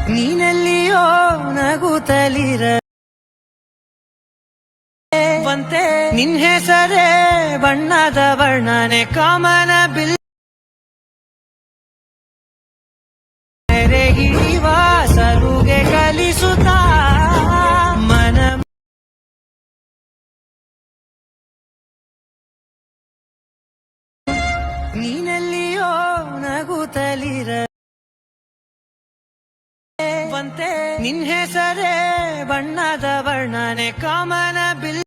ನೀನೆಲ್ಲಿಯೋ ನಗುತ್ತಲಿರ ಬಂತೆ ನಿನ್ ಹೆಸರೇ ಬಣ್ಣದ ವರ್ಣನೆ ಕಾಮನ ಬಿಲ್ ಹಿಡಿವ ಸಲುಗೆ ಕಲಿಸುತ್ತಾ ಮನ ನೀನೆಲ್ಲಿಯೋ ನಗುತ್ತಲಿರ ಬಂತೆ ನಿನ್ ಹೆಸರೇ ಬಣ್ಣದ ವರ್ಣನೆ ಕಾಮನ ಬಿಲ್